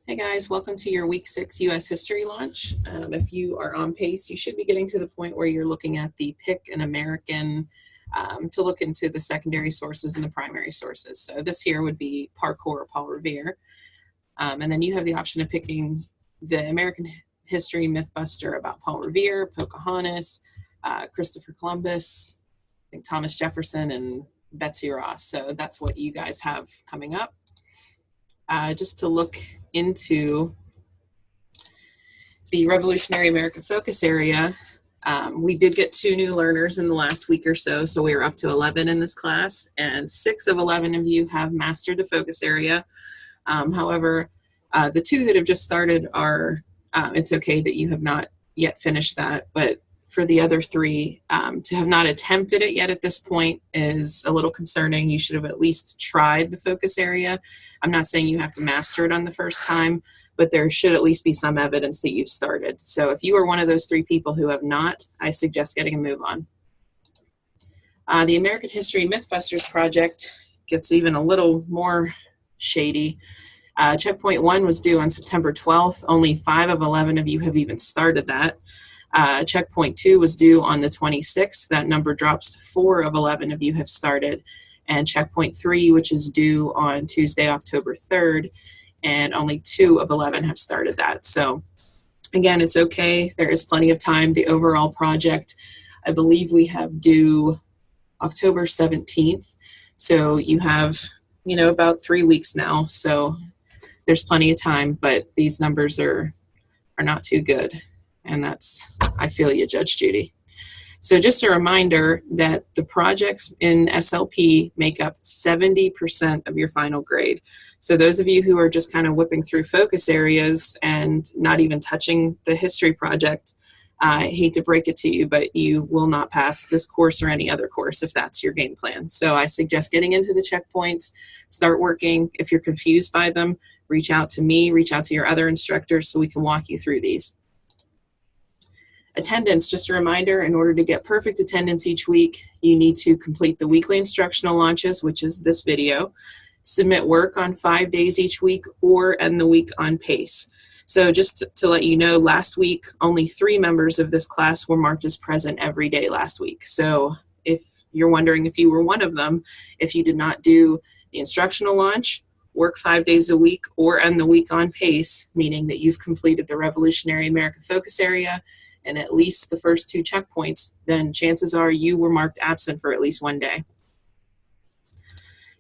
Hey guys, welcome to your week 6 U.S. history launch. If you are on pace, you should be getting to the point where you're looking at the Pick an American to look into the secondary sources and the primary sources. So this here would be Parkour or Paul Revere. And then you have the option of picking the American history mythbuster about Paul Revere, Pocahontas, Christopher Columbus, I think Thomas Jefferson, and Betsy Ross. So that's what you guys have coming up. Just to look into the Revolutionary American Focus Area, we did get 2 new learners in the last week or so, so we are up to 11 in this class, and 6 of 11 of you have mastered the focus area. However, the 2 that have just started are, it's okay that you have not yet finished that, but for the other 3, to have not attempted it yet at this point is a little concerning. You should have at least tried the focus area. I'm not saying you have to master it on the first time, but there should at least be some evidence that you've started. So if you are one of those 3 people who have not, I suggest getting a move on. The American History Mythbusters project gets even a little more shady. Checkpoint 1 was due on September 12th. Only 5 of 11 of you have even started that. Checkpoint 2 was due on the 26th. That number drops to 4 of 11 of you have started. And checkpoint 3, which is due on Tuesday, October 3rd, and only 2 of 11 have started that. So again, it's okay. There is plenty of time. The overall project, I believe we have due October 17th. So you have, about 3 weeks now. So there's plenty of time, but these numbers are not too good. And I feel you, Judge Judy. So just a reminder that the projects in SLP make up 70% of your final grade. So those of you who are just kind of whipping through focus areas and not even touching the history project, I hate to break it to you, but you will not pass this course or any other course if that's your game plan. So I suggest getting into the checkpoints, start working. If you're confused by them, reach out to me, reach out to your other instructors so we can walk you through these. Attendance, just a reminder, in order to get perfect attendance each week, you need to complete the weekly instructional launches, which is this video, submit work on 5 days each week, or end the week on pace. So just to let you know, last week, only 3 members of this class were marked as present every day last week. So if you're wondering if you were one of them, if you did not do the instructional launch, work 5 days a week, or end the week on pace, meaning that you've completed the Revolutionary American Focus Area, and at least the first 2 checkpoints, then chances are you were marked absent for at least 1 day.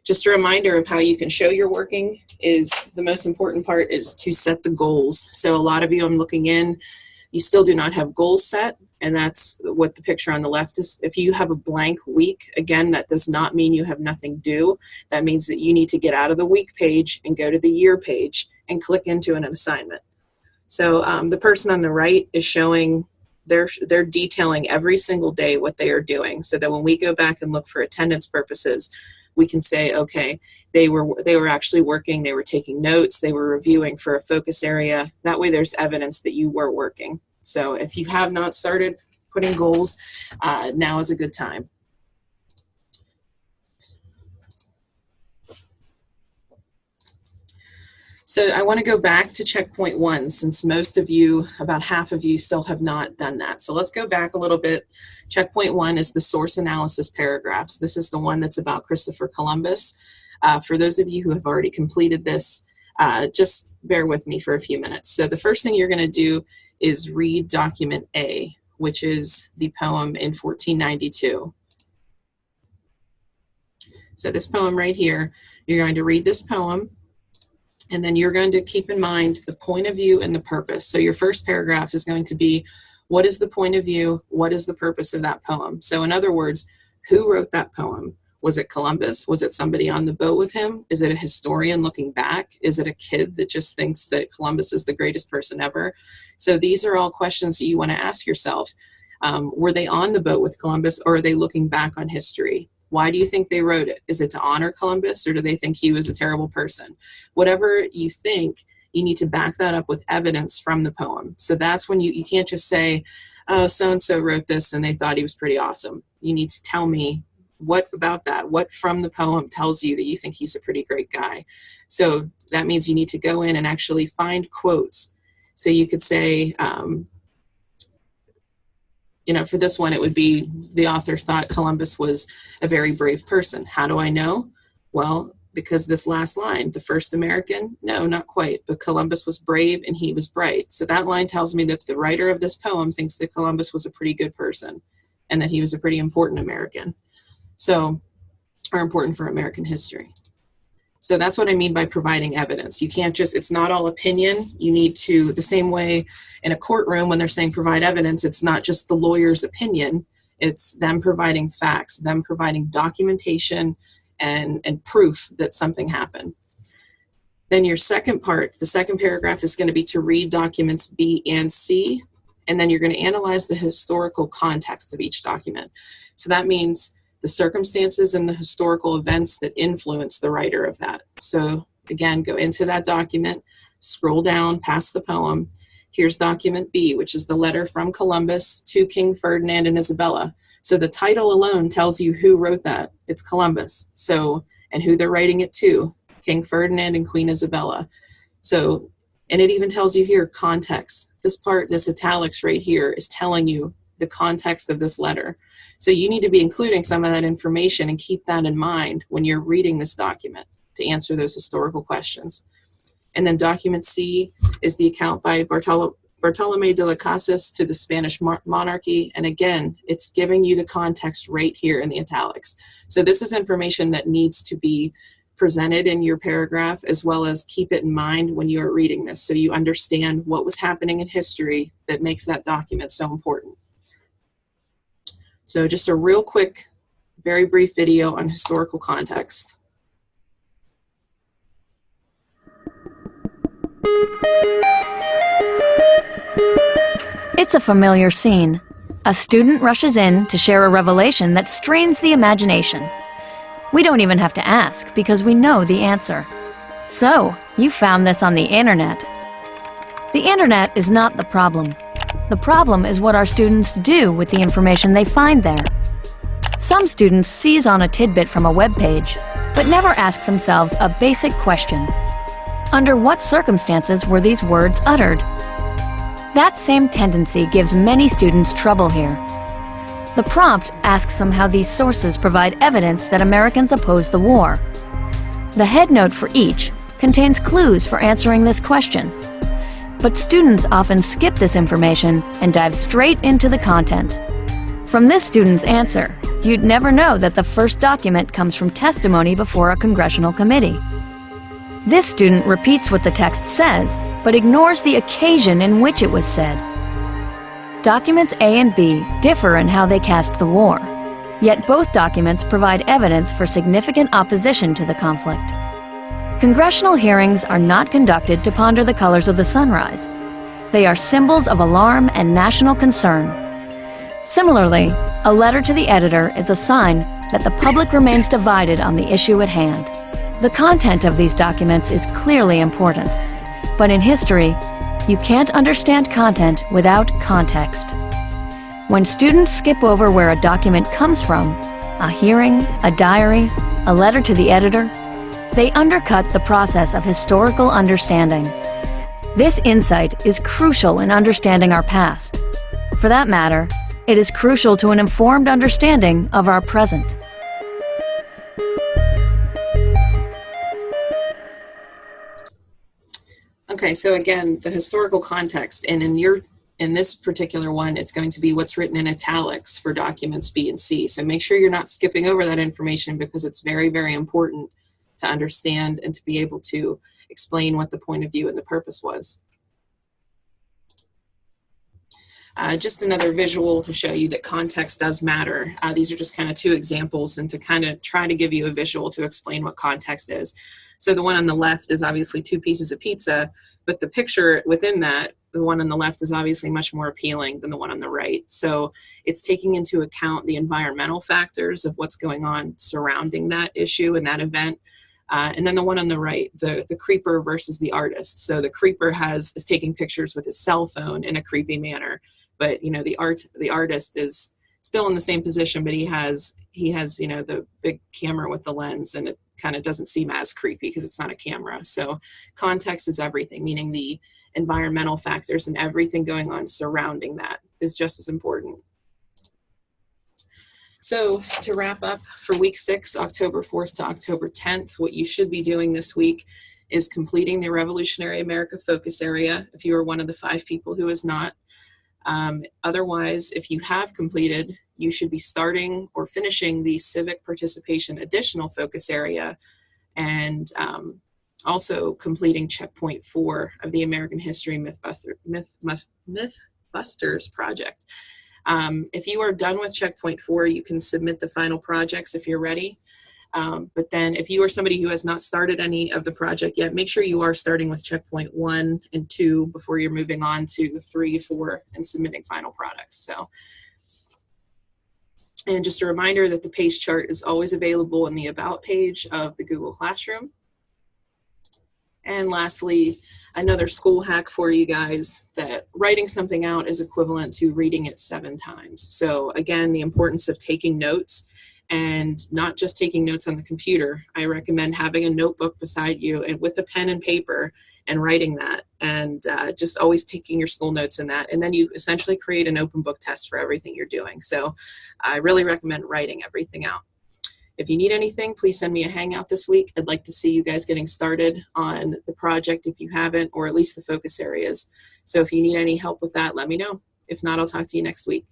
Just a reminder of how you can show you're working is the most important part is to set the goals. So a lot of you, I'm looking in, you still do not have goals set, and that's what the picture on the left is. If you have a blank week, again, that does not mean you have nothing due. That means that you need to get out of the week page and go to the year page and click into an assignment. So the person on the right is showing they're detailing every single day what they are doing, so that when we go back and look for attendance purposes, we can say, okay, they were actually working, they were taking notes, they were reviewing for a focus area. That way there's evidence that you were working. So if you have not started putting goals, now is a good time. So I want to go back to checkpoint 1 since most of you, about half of you, still have not done that. So let's go back a little bit. Checkpoint 1 is the source analysis paragraphs. This is the one that's about Christopher Columbus. For those of you who have already completed this, just bear with me for a few minutes. So the first thing you're going to do is read document A, which is the poem in 1492. So this poem right here, you're going to read this poem, and then you're going to keep in mind the point of view and the purpose. So your first paragraph is going to be, what is the point of view? What is the purpose of that poem? So in other words, who wrote that poem? Was it Columbus? Was it somebody on the boat with him? Is it a historian looking back? Is it a kid that just thinks that Columbus is the greatest person ever? So these are all questions that you want to ask yourself. Were they on the boat with Columbus, or are they looking back on history? Why do you think they wrote it? Is it to honor Columbus, or do they think he was a terrible person? Whatever you think, you need to back that up with evidence from the poem. So that's when you can't just say, oh, so-and-so wrote this and they thought he was pretty awesome. You need to tell me What about that? What from the poem tells you that you think he's a pretty great guy? So that means you need to go in and actually find quotes. So you could say, for this one, it would be the author thought Columbus was a very brave person. How do I know? Well, because this last line, the first American, no, not quite, but Columbus was brave and he was bright. So that line tells me that the writer of this poem thinks that Columbus was a pretty good person and that he was a pretty important American. So, are important for American history. So that's what I mean by providing evidence. You can't just, it's not all opinion. You need to, the same way in a courtroom when they're saying provide evidence, it's not just the lawyer's opinion, it's them providing facts, them providing documentation and proof that something happened. Then your second part, the second paragraph is going to be to read documents B and C, and then you're going to analyze the historical context of each document. So that means the circumstances and the historical events that influence the writer of that. So again, go into that document, scroll down past the poem. Here's document B, which is the letter from Columbus to King Ferdinand and Isabella. So the title alone tells you who wrote that. It's Columbus. So, and who they're writing it to, King Ferdinand and Queen Isabella. So, and it even tells you here context. This part, this italics right here is telling you the context of this letter. So you need to be including some of that information and keep that in mind when you're reading this document to answer those historical questions. And then document C is the account by Bartolome de las Casas to the Spanish monarchy. And again, it's giving you the context right here in the italics. So this is information that needs to be presented in your paragraph, as well as keep it in mind when you're reading this, so you understand what was happening in history that makes that document so important. So just a real quick, very brief video on historical context. It's a familiar scene. A student rushes in to share a revelation that strains the imagination. We don't even have to ask because we know the answer. So, you found this on the internet. The internet is not the problem. The problem is what our students do with the information they find there. Some students seize on a tidbit from a web page, but never ask themselves a basic question. Under what circumstances were these words uttered? That same tendency gives many students trouble here. The prompt asks them how these sources provide evidence that Americans opposed the war. The headnote for each contains clues for answering this question. But students often skip this information and dive straight into the content. From this student's answer, you'd never know that the first document comes from testimony before a congressional committee. This student repeats what the text says, but ignores the occasion in which it was said. Documents A and B differ in how they cast the war, yet both documents provide evidence for significant opposition to the conflict. Congressional hearings are not conducted to ponder the colors of the sunrise. They are symbols of alarm and national concern. Similarly, a letter to the editor is a sign that the public remains divided on the issue at hand. The content of these documents is clearly important, but in history, you can't understand content without context. When students skip over where a document comes from, a hearing, a diary, a letter to the editor, they undercut the process of historical understanding. This insight is crucial in understanding our past. For that matter, it is crucial to an informed understanding of our present. Okay, so again, the historical context, and in this particular one, it's going to be what's written in italics for documents B and C. So make sure you're not skipping over that information because it's very, very important to understand and to be able to explain what the point of view and the purpose was. Just another visual to show you that context does matter. These are just kind of two examples and to kind of try to give you a visual to explain what context is. So the one on the left is obviously two pieces of pizza, but the picture within that, the one on the left is obviously much more appealing than the one on the right. So it's taking into account the environmental factors of what's going on surrounding that issue and that event. And then the one on the right, the creeper versus the artist. So the creeper is taking pictures with his cell phone in a creepy manner, but you know the artist is still in the same position, but he has, you know, the big camera with the lens, and it kind of doesn't seem as creepy because it's not a camera. So context is everything, meaning the environmental factors and everything going on surrounding that is just as important. So to wrap up for week 6, October 4th to October 10th, what you should be doing this week is completing the Revolutionary America focus area if you are one of the 5 people who is not. Otherwise, if you have completed, you should be starting or finishing the civic participation additional focus area, and also completing checkpoint 4 of the American History Mythbusters project. If you are done with checkpoint 4, you can submit the final projects if you're ready. But then if you are somebody who has not started any of the project yet, make sure you are starting with checkpoint 1 and 2 before you're moving on to 3, 4, and submitting final products. So, and just a reminder that the PACE chart is always available in the About page of the Google Classroom. And lastly, another school hack for you guys, that writing something out is equivalent to reading it 7 times. So again, the importance of taking notes, and not just taking notes on the computer. I recommend having a notebook beside you and with a pen and paper and writing that, and just always taking your school notes in that. And then you essentially create an open book test for everything you're doing. So I really recommend writing everything out. If you need anything, please send me a hangout this week. I'd like to see you guys getting started on the project if you haven't, or at least the focus areas. So if you need any help with that, let me know. If not, I'll talk to you next week.